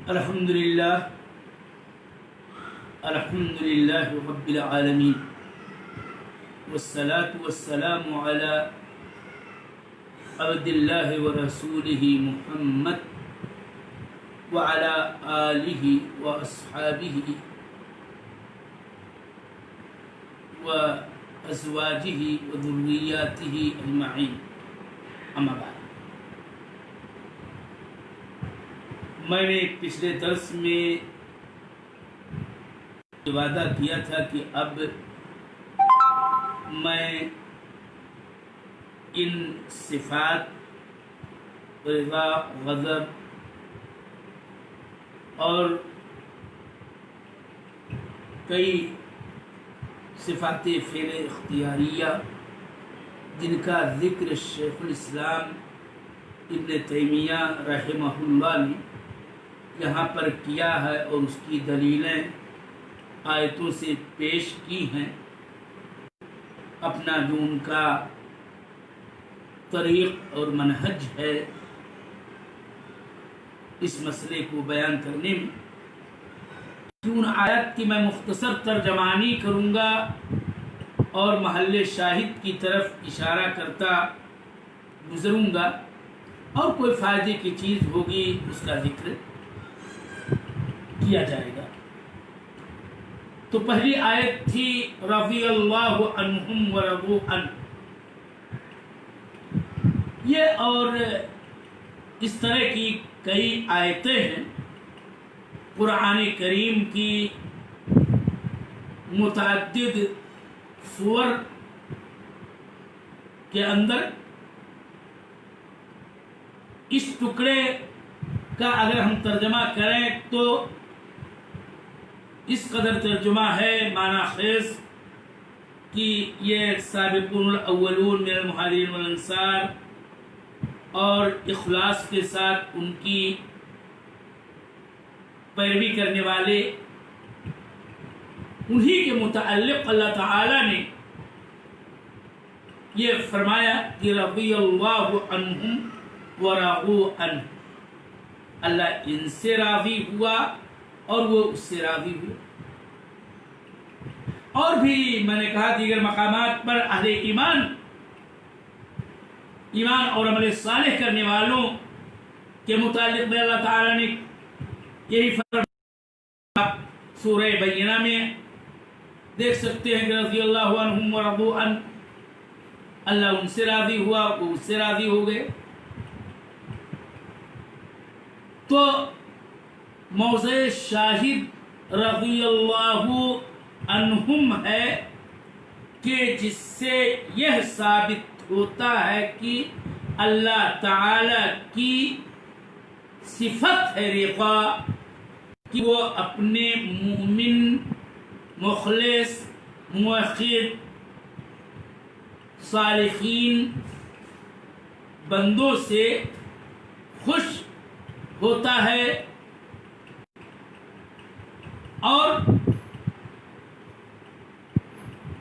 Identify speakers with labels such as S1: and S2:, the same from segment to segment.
S1: الحمدللہ رب العالمین والصلاة والسلام علی عبد اللہ ورسولہ محمد وعلی آلہ واصحابہ وازواجہ وذریاتہ اجمعین، اما بعد۔ میں نے پچھلے درس میں وعدہ کیا تھا کہ اب میں ان صفات رضا، غضب اور کئی صفات فعل اختیاریہ جن کا ذکر شیخ الاسلام ابن تیمیہ رحمہ اللہ نے یہاں پر کیا ہے اور اس کی دلیلیں آیتوں سے پیش کی ہیں، اپنا جو ان کا طریق اور منہج ہے اس مسئلے کو بیان کرنے میں، ان آیات کی میں مختصر ترجمانی کروں گا اور محل شاہد کی طرف اشارہ کرتا گزروں گا، اور کوئی فائدے کی چیز ہوگی اس کا ذکر کیا جائے گا۔ تو پہلی آیت تھی رضی اللہ عنہم ورضوا عنہ، یہ اور اس طرح کی کئی آیتیں ہیں قرآن کریم کی متعدد سور کے اندر۔ اس ٹکڑے کا اگر ہم ترجمہ کریں تو اس قدر ترجمہ ہے معنی خیز کہ یہ سابقون الاولون من المہاجرین والانصار اور اخلاص کے ساتھ ان کی پیروی کرنے والے، انہی کے متعلق اللہ تعالی نے یہ فرمایا کہ رضی اللہ عنہم ورضوا عنہ، اللہ ان سے راضی ہوا اور وہ اس سے راضی ہوئے۔ اور بھی میں نے کہا دیگر مقامات پر اہل ایمان اور عمل صالح کرنے والوں کے متعلق بھی اللہ تعالی نے یہی فرمایا، سورہ بینہ میں دیکھ سکتے ہیں کہ رضی اللہ عنہم ورضوا عنہ، اللہ ان سے راضی ہوا، وہ اس سے راضی ہو گئے۔ تو موضع شاہد رضی اللہ عنہم ہے کہ جس سے یہ ثابت ہوتا ہے کہ اللہ تعالی کی صفت ہے رضا، کہ وہ اپنے مومن، مخلص، موحد، صالحین بندوں سے خوش ہوتا ہے، اور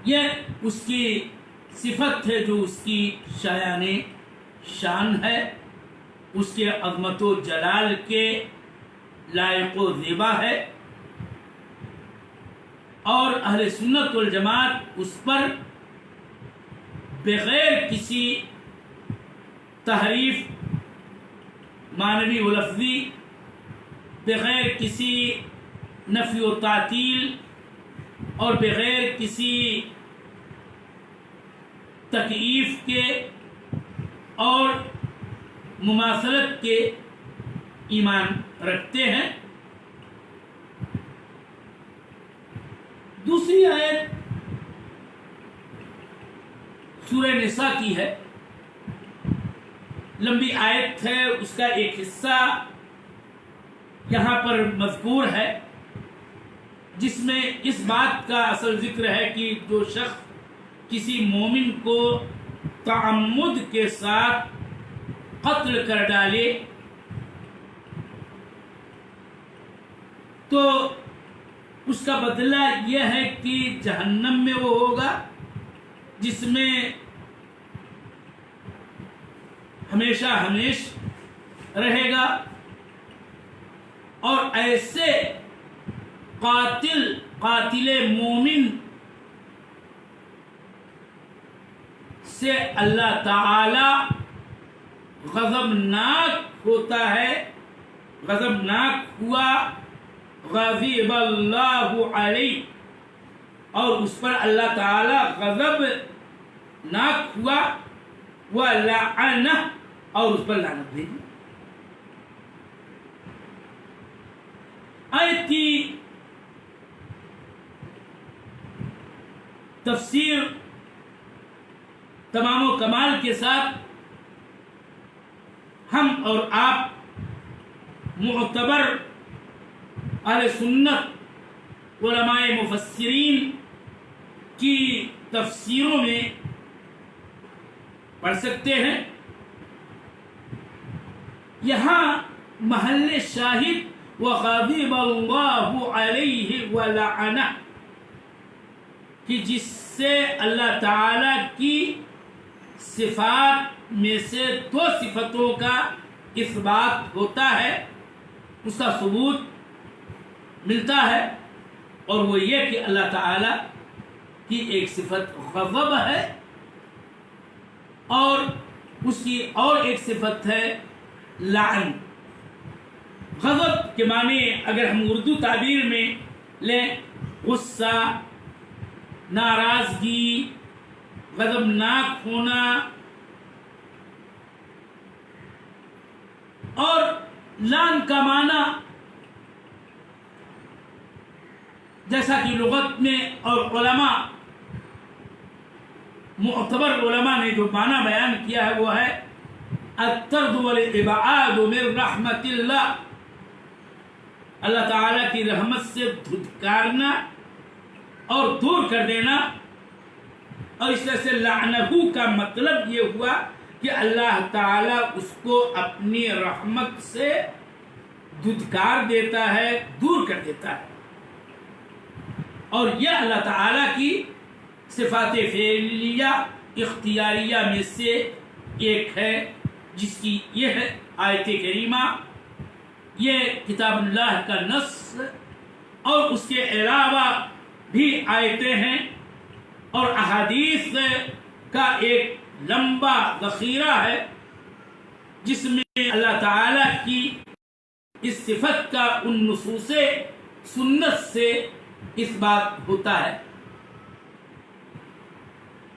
S1: یہ اس کی صفت ہے جو اس کی شایان شان ہے، اس کے عظمت و جلال کے لائق و زیبا ہے، اور اہل سنت والجماعت اس پر بغیر کسی تحریف معنوی و لفظی، بغیر کسی نفی و تعطیل اور بغیر کسی تکییف کے اور مماثلت کے ایمان رکھتے ہیں۔ دوسری آیت سورہ نساء کی ہے، لمبی آیت ہے، اس کا ایک حصہ یہاں پر مذکور ہے جس میں اس بات کا اصل ذکر ہے کہ جو شخص کسی مومن کو تعمد کے ساتھ قتل کر ڈالے تو اس کا بدلہ یہ ہے کہ جہنم میں وہ ہوگا، جس میں ہمیشہ رہے گا، اور ایسے قاتل مومن سے اللہ تعالی غضبناک ہوتا ہے، غضبناک ہوا، غضب اللہ علیہ، اور اس پر اللہ تعالی غضب ناک ہوا، وَلَعَنَهُ، اور اس پر لعنت بھیجی۔ آیت کی تفسیر تمام و کمال کے ساتھ ہم اور آپ معتبر اہل سنت علماء مفسرین کی تفسیروں میں پڑھ سکتے ہیں۔ یہاں محل شاہد وَغَضِبَ اللَّهُ عَلَيْهِ وَلَعَنَهُ کہ جس سے اللہ تعالی کی صفات میں سے دو صفتوں کا اثبات ہوتا ہے، اس کا ثبوت ملتا ہے، اور وہ یہ کہ اللہ تعالی کی ایک صفت غضب ہے، اور اس کی اور ایک صفت ہے لعن۔ غضب کے معنی اگر ہم اردو تعبیر میں لیں، غصہ، ناراضگی، غضبناک ہونا، اور لعن کا معنی جیسا کہ لغت میں اور علماء معتبر علماء نے جو معنی بیان کیا ہے وہ ہے الطرد والابعاد من رحمت اللہ، اللہ تعالیٰ کی رحمت سے دھتکارنا اور دور کر دینا۔ اور اس طرح سے لعنہ کا مطلب یہ ہوا کہ اللہ تعالیٰ اس کو اپنی رحمت سے دھتکار دیتا ہے، دور کر دیتا ہے، اور یہ اللہ تعالیٰ کی صفات فعلیہ اختیاریہ میں سے ایک ہے، جس کی یہ ہے آیت کریمہ، یہ کتاب اللہ کا نص، اور اس کے علاوہ بھی آیتیں ہیں اور احادیث کا ایک لمبا ذخیرہ ہے جس میں اللہ تعالیٰ کی اس صفت کا ان نصوص سنت سے اثبات ہوتا ہے۔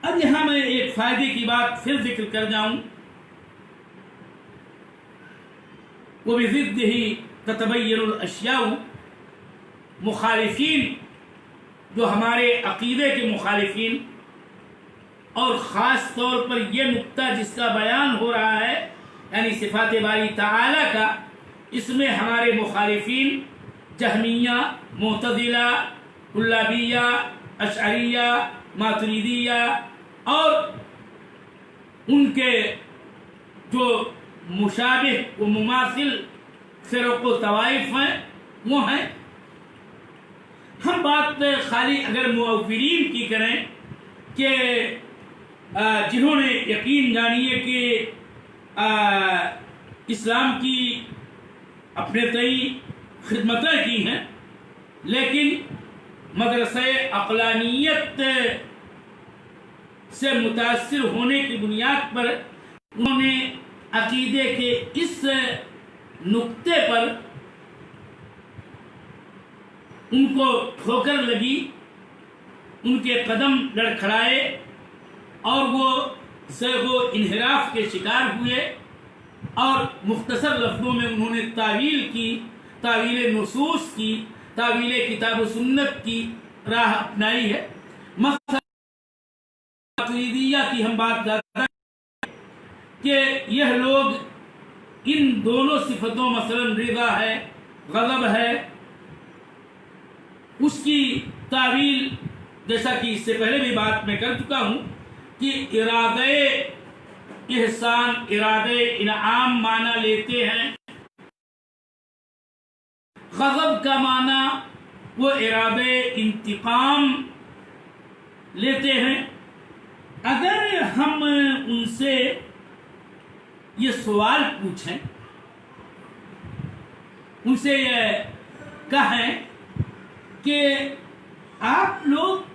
S1: اب یہاں میں ایک فائدے کی بات پھر ذکر کر جاؤں، وَبِضِدِّهِ تَتَبَيَّنُ الْأَشْيَاءُ، مخالفین جو ہمارے عقیدے کے مخالفین، اور خاص طور پر یہ نقطہ جس کا بیان ہو رہا ہے یعنی صفات باری تعالی کا، اس میں ہمارے مخالفین جہمیہ، معتزلہ، کلابیہ، اشعریہ، ماتریدیہ، اور ان کے جو مشابہ و مماثل فرق و طوائف ہیں وہ ہیں۔ ہم بات خالی اگر مؤولین کی کریں کہ جنہوں نے یقین جانیے کہ اسلام کی اپنے تئیں خدمتیں کی ہیں، لیکن مدرسہ عقلانیت سے متاثر ہونے کی بنیاد پر انہوں نے عقیدے کے اس نقطے پر ان کو ٹھوکر لگی، ان کے قدم لڑکھڑائے، اور وہ زیغ و انحراف کے شکار ہوئے، اور مختصر لفظوں میں انہوں نے تعویل کی، تعویل نصوص کی، تعویل کتاب و سنت کی راہ اپنائی ہے۔ مثلا ماتریدیہ کی ہم بات کرتے ہیں کہ یہ لوگ ان دونوں صفتوں مثلا رضا ہے، غضب ہے، اس کی تعویل جیسا کہ اس سے پہلے بھی بات میں کر چکا ہوں کہ ارادہ احسان، ارادہ انعام معنی لیتے ہیں، غضب کا معنی وہ ارادہ انتقام لیتے ہیں۔ اگر ہم ان سے یہ سوال پوچھیں ان سے یہ کہیں کہ آپ لوگ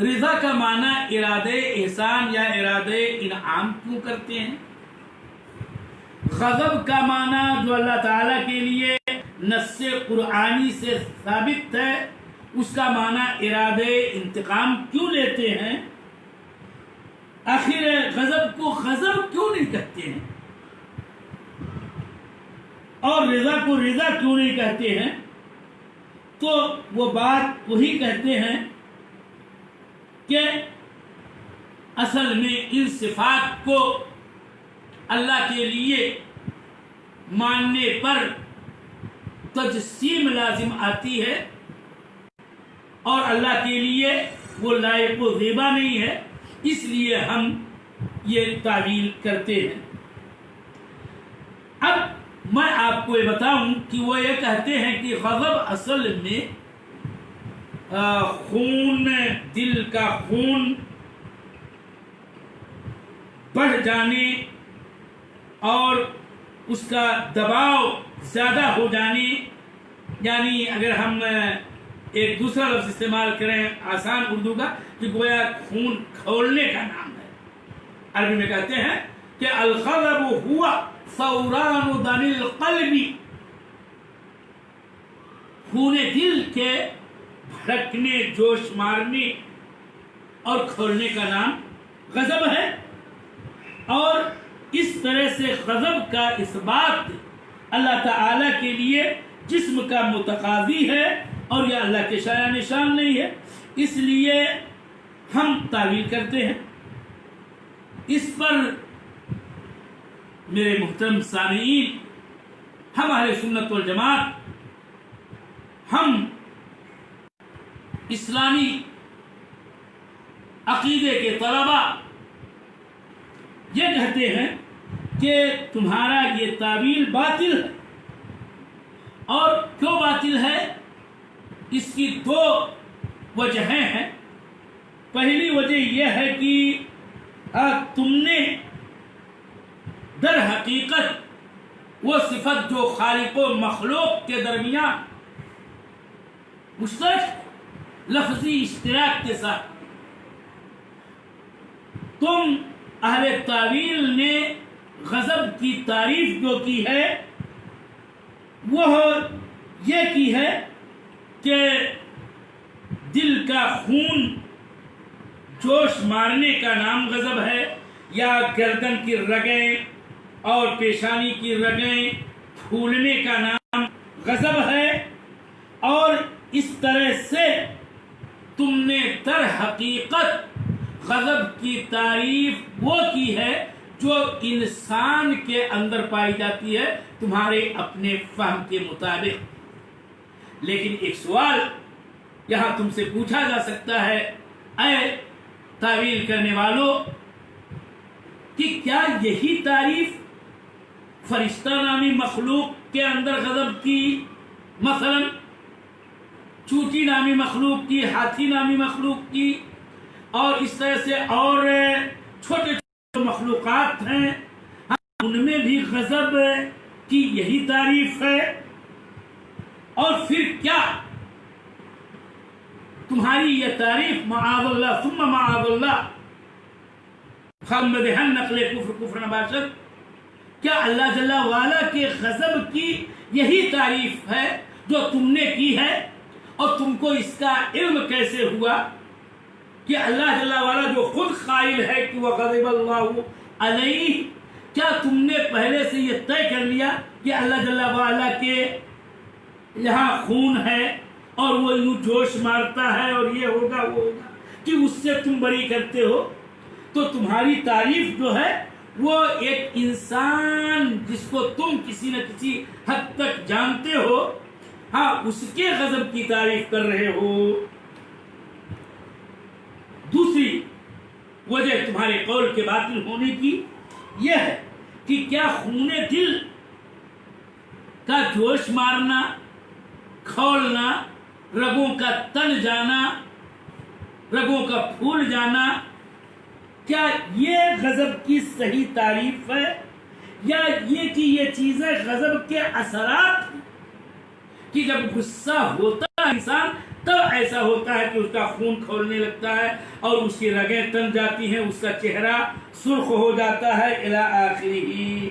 S1: رضا کا معنی ارادہ احسان یا ارادہ انعام کیوں کرتے ہیں؟ غضب کا معنی جو اللہ تعالیٰ کے لیے نص قرآنی سے ثابت ہے اس کا معنی ارادہ انتقام کیوں لیتے ہیں؟ آخر غضب کو غضب کیوں نہیں کہتے ہیں اور رضا کو رضا کیوں نہیں کہتے ہیں؟ تو وہ بات وہی کہتے ہیں کہ اصل میں ان صفات کو اللہ کے لیے ماننے پر تجسیم لازم آتی ہے اور اللہ کے لیے وہ لائق و زیبا نہیں ہے، اس لیے ہم یہ تعویل کرتے ہیں۔ اب میں آپ کو یہ بتاؤں کہ وہ یہ کہتے ہیں کہ غضب اصل میں خون، دل کا خون بڑھ جانے اور اس کا دباؤ زیادہ ہو جانے، یعنی اگر ہم ایک دوسرا لفظ استعمال کریں آسان اردو کا کہ گویا خون کھولنے کا نام ہے۔ عربی میں کہتے ہیں کہ الغضب ہوا فوران دم القلب، خون دل کے بھڑکنے، جوش مارنے اور کھولنے کا نام غضب ہے، اور اس طرح سے غضب کا اثبات اللہ تعالی کے لیے جسم کا متقاضی ہے اور یہ اللہ کے شایع نشان نہیں ہے، اس لیے ہم تعویل کرتے ہیں۔ اس پر میرے محترم سامعین، ہم اہل سنت والجماعت، ہم اسلامی عقیدے کے طلباء یہ کہتے ہیں کہ تمہارا یہ تعویل باطل ہے، اور کیوں باطل ہے؟ اس کی دو وجہیں ہیں۔ پہلی وجہ یہ ہے کہ تم نے در حقیقت وہ صفت جو خالق و مخلوق کے درمیان مشترک لفظی اشتراک کے ساتھ، تم اہل تعویل نے غضب کی تعریف جو کی ہے وہ یہ کی ہے کہ دل کا خون جوش مارنے کا نام غضب ہے، یا گردن کی رگیں اور پیشانی کی رگیں پھولنے کا نام غضب ہے، اور اس طرح سے تم نے در حقیقت غضب کی تعریف وہ کی ہے جو انسان کے اندر پائی جاتی ہے تمہارے اپنے فہم کے مطابق۔ لیکن ایک سوال یہاں تم سے پوچھا جا سکتا ہے، اے تعویل کرنے والوں، کہ کیا یہی تعریف فرشتہ نامی مخلوق کے اندر غضب کی، مثلا چوٹی نامی مخلوق کی، ہاتھی نامی مخلوق کی، اور اس طرح سے اور چھوٹے چھوٹے مخلوقات ہیں، ان میں بھی غضب کی یہی تعریف ہے؟ اور پھر کیا تمہاری یہ تعریف معاذ اللہ ثم معاذ اللہ خمدہن نقل کفر کفر نباشد، کیا اللہ جل وعلا کے غضب کی یہی تعریف ہے جو تم نے کی ہے؟ اور تم کو اس کا علم کیسے ہوا کہ اللہ جل وعلا جو خود قائل ہے کہ وہ غضب اللہ علیہ، کیا تم نے پہلے سے یہ طے کر لیا کہ اللہ جل وعلا کے یہاں خون ہے اور وہ یوں جوش مارتا ہے اور یہ ہوگا وہ ہوگا، کہ اس سے تم بری کرتے ہو؟ تو تمہاری تعریف جو ہے وہ ایک انسان جس کو تم کسی نہ کسی حد تک جانتے ہو، ہاں، اس کے غضب کی تعریف کر رہے ہو۔ دوسری وجہ تمہارے قول کے باطل ہونے کی یہ ہے کہ کیا خون دل کا جوش مارنا، کھولنا، رگوں کا تن جانا، رگوں کا پھول جانا، کیا یہ غضب کی صحیح تعریف ہے؟ یا یہ کہ یہ چیزیں غضب کے اثرات ہیں کہ جب غصہ ہوتا ہے انسان تب ایسا ہوتا ہے کہ اس کا خون کھولنے لگتا ہے اور اس کی رگیں تن جاتی ہیں، اس کا چہرہ سرخ ہو جاتا ہے الی آخرہ۔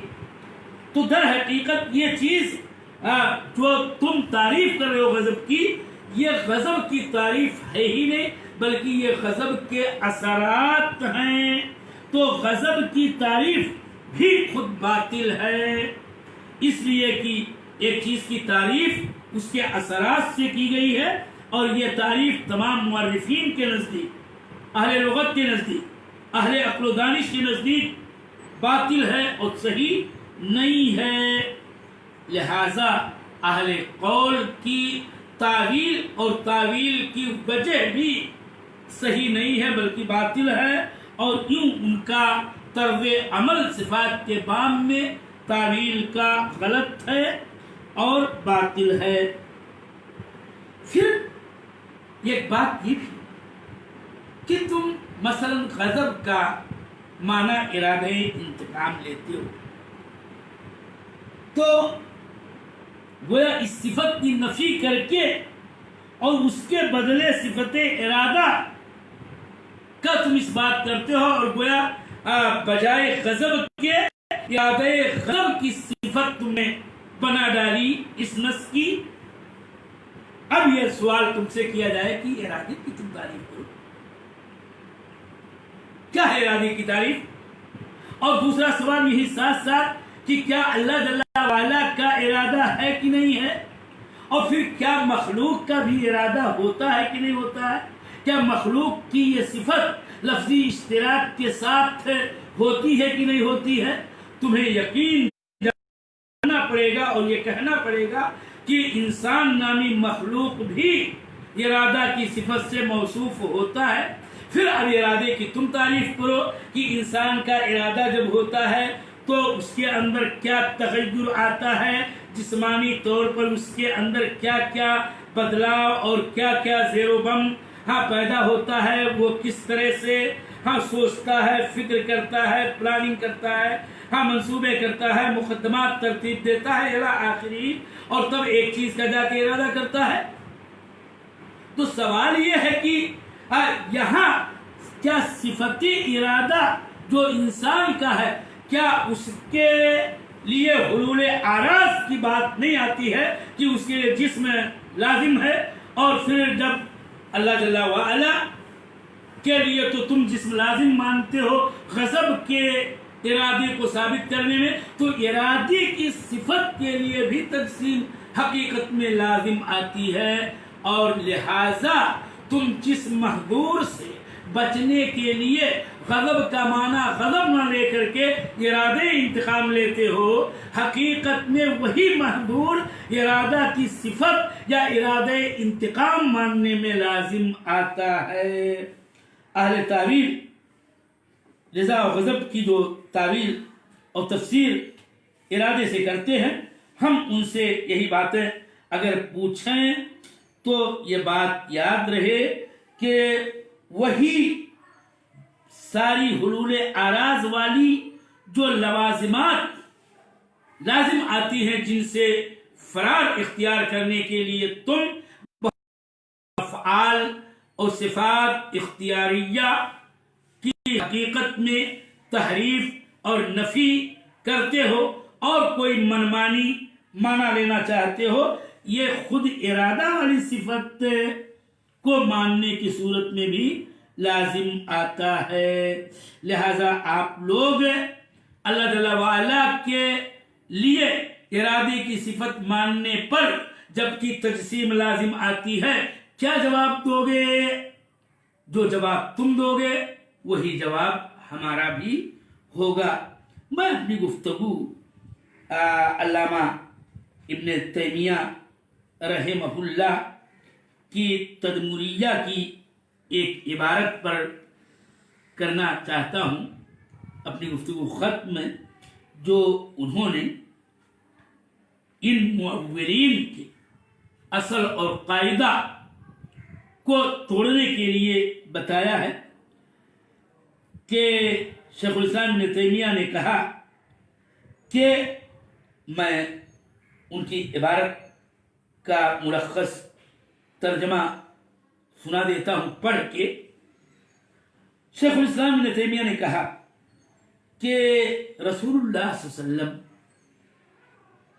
S1: تو در حقیقت یہ چیز جو تم تعریف کر رہے ہو غضب کی، یہ غضب کی تعریف ہے ہی نہیں بلکہ یہ غضب کے اثرات ہیں۔ تو غضب کی تعریف بھی خود باطل ہے، اس لیے کہ ایک چیز کی تعریف اس کے اثرات سے کی گئی ہے، اور یہ تعریف تمام مورخین کے نزدیک، اہل لغت کے نزدیک، اہل عقل و دانش کے نزدیک باطل ہے اور صحیح نہیں ہے۔ لہذا اہل قول کی تعویل اور تعویل کی وجہ بھی صحیح نہیں ہے بلکہ باطل ہے، اور یوں ان کا طرز عمل صفات کے باب میں تعویل کا غلط ہے اور باطل ہے۔ پھر ایک بات یہ بھی کہ تم مثلا غضب کا معنی ارادہ انتقام لیتے ہو، تو گویا اس صفت کی نفی کر کے اور اس کے بدلے صفت ارادہ کا تم اس بات کرتے ہو، اور گویا بجائے غضب کے ارادہ غضب کی صفت تم نے بنا ڈالی اس نص کی۔ اب یہ سوال تم سے کیا جائے کہ ارادے کی تم تعریف کرو، کیا ہے ارادے کی تعریف؟ اور دوسرا سوال یہی ساتھ ساتھ کہ کیا اللہ جل وعلا کا ارادہ ہے کہ نہیں ہے، اور پھر کیا مخلوق کا بھی ارادہ ہوتا ہے کہ نہیں ہوتا ہے؟ کیا مخلوق کی یہ صفت لفظی اشتراک کے ساتھ ہوتی ہے کہ نہیں ہوتی ہے؟ تمہیں یقین جاننا پڑے گا اور یہ کہنا پڑے گا کہ انسان نامی مخلوق بھی ارادہ کی صفت سے موصوف ہوتا ہے۔ پھر اب ارادے کی تم تعریف کرو کہ انسان کا ارادہ جب ہوتا ہے تو اس کے اندر کیا تغیر آتا ہے، جسمانی طور پر اس کے اندر کیا کیا بدلاؤ اور کیا کیا زیر و بم پیدا ہوتا ہے، وہ کس طرح سے سوچتا ہے، فکر کرتا ہے، پلاننگ کرتا ہے، منصوبے کرتا ہے، مقدمات ترتیب دیتا ہے الی آخری، اور تب ایک چیز کا جا کے ارادہ کرتا ہے۔ تو سوال یہ ہے کہ یہاں کیا صفت ارادہ جو انسان کا ہے، کیا اس کے لیے حلول آراز کی بات نہیں آتی ہے کہ اس کے لیے جسم لازم ہے، اور پھر جب اللہ جل وعلا کے لیے تو تم جسم لازم مانتے ہو غضب کے ارادے کو ثابت کرنے میں، تو ارادے کی صفت کے لیے بھی تجسیم حقیقت میں لازم آتی ہے، اور لہذا تم جس محظور سے بچنے کے لیے غضب کا معنی غضب نہ لے کر کے ارادہ انتقام لیتے ہو، حقیقت میں وہی محظور ارادہ کی صفت یا ارادہ انتقام ماننے میں لازم آتا ہے۔ اہل تعویل رضا و غضب کی جو تعویل اور تفسیر ارادے سے کرتے ہیں، ہم ان سے یہی باتیں اگر پوچھیں تو یہ بات یاد رہے کہ وہی ساری حلول آراز والی جو لوازمات لازم آتی ہیں جن سے فرار اختیار کرنے کے لیے تم افعال اور صفات اختیاریہ کی حقیقت میں تحریف اور نفی کرتے ہو اور کوئی منمانی معنی لینا چاہتے ہو، یہ خود ارادہ والی صفت کو ماننے کی صورت میں بھی لازم آتا ہے۔ لہذا آپ لوگ اللہ جل وعلا کے لیے ارادے کی صفت ماننے پر جبکہ تجسیم لازم آتی ہے، کیا جواب دو گے؟ جو جواب تم دو گے وہی جواب ہمارا بھی ہوگا۔ میں اپنی گفتگو علامہ ابن تیمیہ رحمہ اللہ کی تدمریہ کی ایک عبارت پر کرنا چاہتا ہوں اپنی گفتگو ختم میں، جو انہوں نے ان معولین کے اصل اور قاعدہ کو توڑنے کے لیے بتایا ہے کہ شیخ الاسلام ابن تیمیہ نے کہا کہ میں ان کی عبارت کا ملخص ترجمہ سنا دیتا ہوں پڑھ کے۔ شیخ الاسلام ابن تیمیہ نے کہا کہ رسول اللہ صلی اللہ علیہ وسلم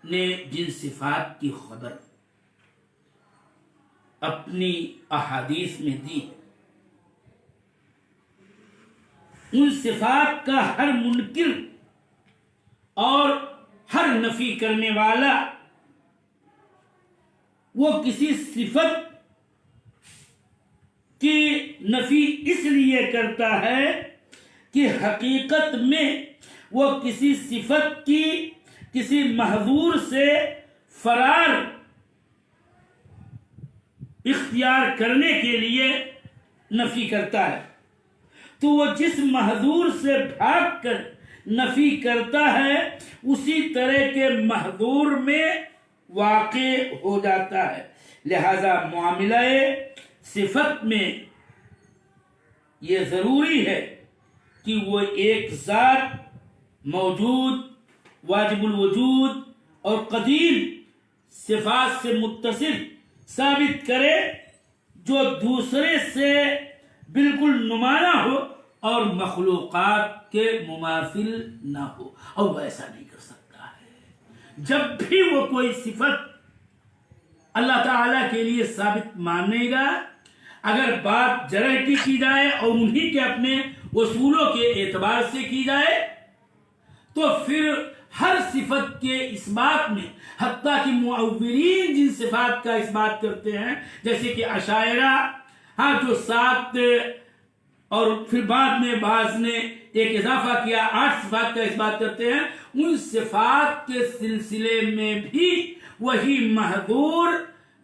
S1: نے جن صفات کی خبر اپنی احادیث میں دی، ان صفات کا ہر منکر اور ہر نفی کرنے والا وہ کسی صفت کی نفی اس لیے کرتا ہے کہ حقیقت میں وہ کسی صفت کی کسی محظور سے فرار اختیار کرنے کے لیے نفی کرتا ہے، تو وہ جس محظور سے بھاگ کر نفی کرتا ہے اسی طرح کے محظور میں واقع ہو جاتا ہے۔ لہذا معاملہ صفت میں یہ ضروری ہے کہ وہ ایک ذات موجود، واجب الوجود اور قدیم صفات سے متصف ثابت کرے جو دوسرے سے بالکل نمایاں ہو اور مخلوقات کے مماثل نہ ہو، اور وہ ایسا نہیں کر سکتا ہے۔ جب بھی وہ کوئی صفت اللہ تعالیٰ کے لیے ثابت مانے گا، اگر بات جرح کی جائے اور انہی کے اپنے اصولوں کے اعتبار سے کی جائے تو پھر ہر صفت کے اس بات میں، حتیٰ کہ معولین جن صفات کا اس بات کرتے ہیں جیسے کہ اشاعرہ، جو 7 اور پھر بعد میں بعض نے ایک اضافہ کیا 8 صفات کا اس بات کرتے ہیں، ان صفات کے سلسلے میں بھی وہی محظور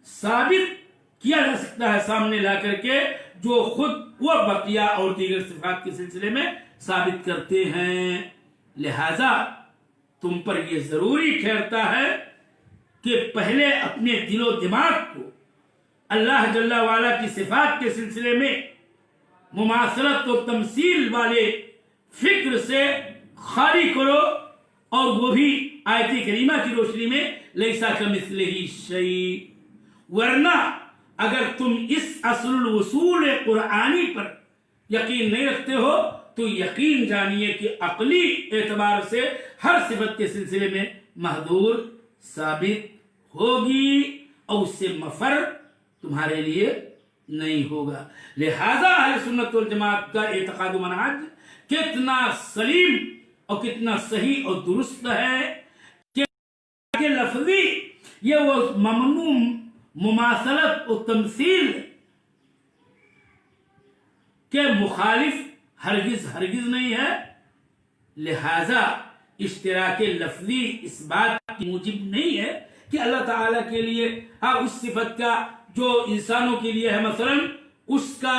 S1: ثابت کیا جا سکتا ہے سامنے لا کر کے جو خود وہ بقیہ اور دیگر صفات کے سلسلے میں ثابت کرتے ہیں۔ لہذا تم پر یہ ضروری ٹھہرتا ہے کہ پہلے اپنے دل و دماغ کو اللہ جل وعلا کی صفات کے سلسلے میں مماثلت و تمثیل والے فکر سے خالی کرو، اور وہ بھی آیت کریمہ کی روشنی میں لیسا کمثلہ شیء۔ ورنہ اگر تم اس اصل الوصول قرآنی پر یقین نہیں رکھتے ہو تو یقین جانیے کہ عقلی اعتبار سے ہر صفت کے سلسلے میں محظور ثابت ہوگی اور اس سے مفر تمہارے لیے نہیں ہوگا۔ لہذا اہل سنت والجماعت کا اعتقاد و منہج کتنا سلیم اور کتنا صحیح اور درست ہے کہ لفظی یہ وہ ممنوع مماثلت و تمثیل کے مخالف ہرگز نہیں ہے۔ لہذا اشتراک لفظی اس بات کی موجب نہیں ہے کہ اللہ تعالیٰ کے لیے اس صفت کا جو انسانوں کے لیے ہے مثلا اس کا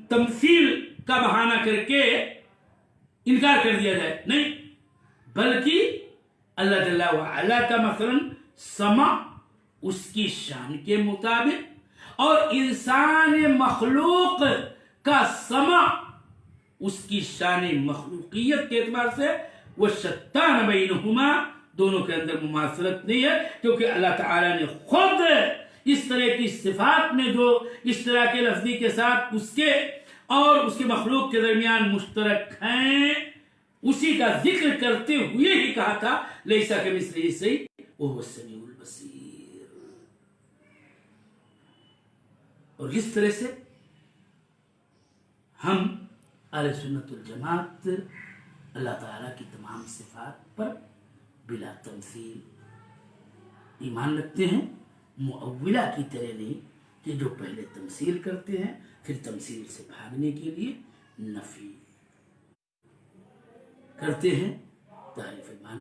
S1: تمثیل کا بہانہ کر کے انکار کر دیا جائے، نہیں، بلکہ اللہ جل وعلا کا مثلا سمع اس کی شان کے مطابق اور انسان مخلوق کا سمع اس کی شان مخلوقیت کے اعتبار سے وہ شتان بینہما، دونوں کے اندر مماثلت نہیں ہے، کیونکہ اللہ تعالیٰ نے خود اس طرح کی صفات میں جو اشتراک لفظی کے ساتھ اس کے اور اس کے مخلوق کے درمیان مشترک ہیں اسی کا ذکر کرتے ہوئے ہی کہا تھا لیسا کمثلہ شیء وہو السمیع البصیر۔ اور اس طرح سے ہم اہل سنت والجماعت اللہ تعالیٰ کی تمام صفات پر بلا تمثیل ایمان رکھتے ہیں، معولہ کی طرح نہیں کہ جو پہلے تمثیل کرتے ہیں پھر تمثیل سے بھاگنے کے لیے نفی کرتے ہیں۔ تعریف ایمان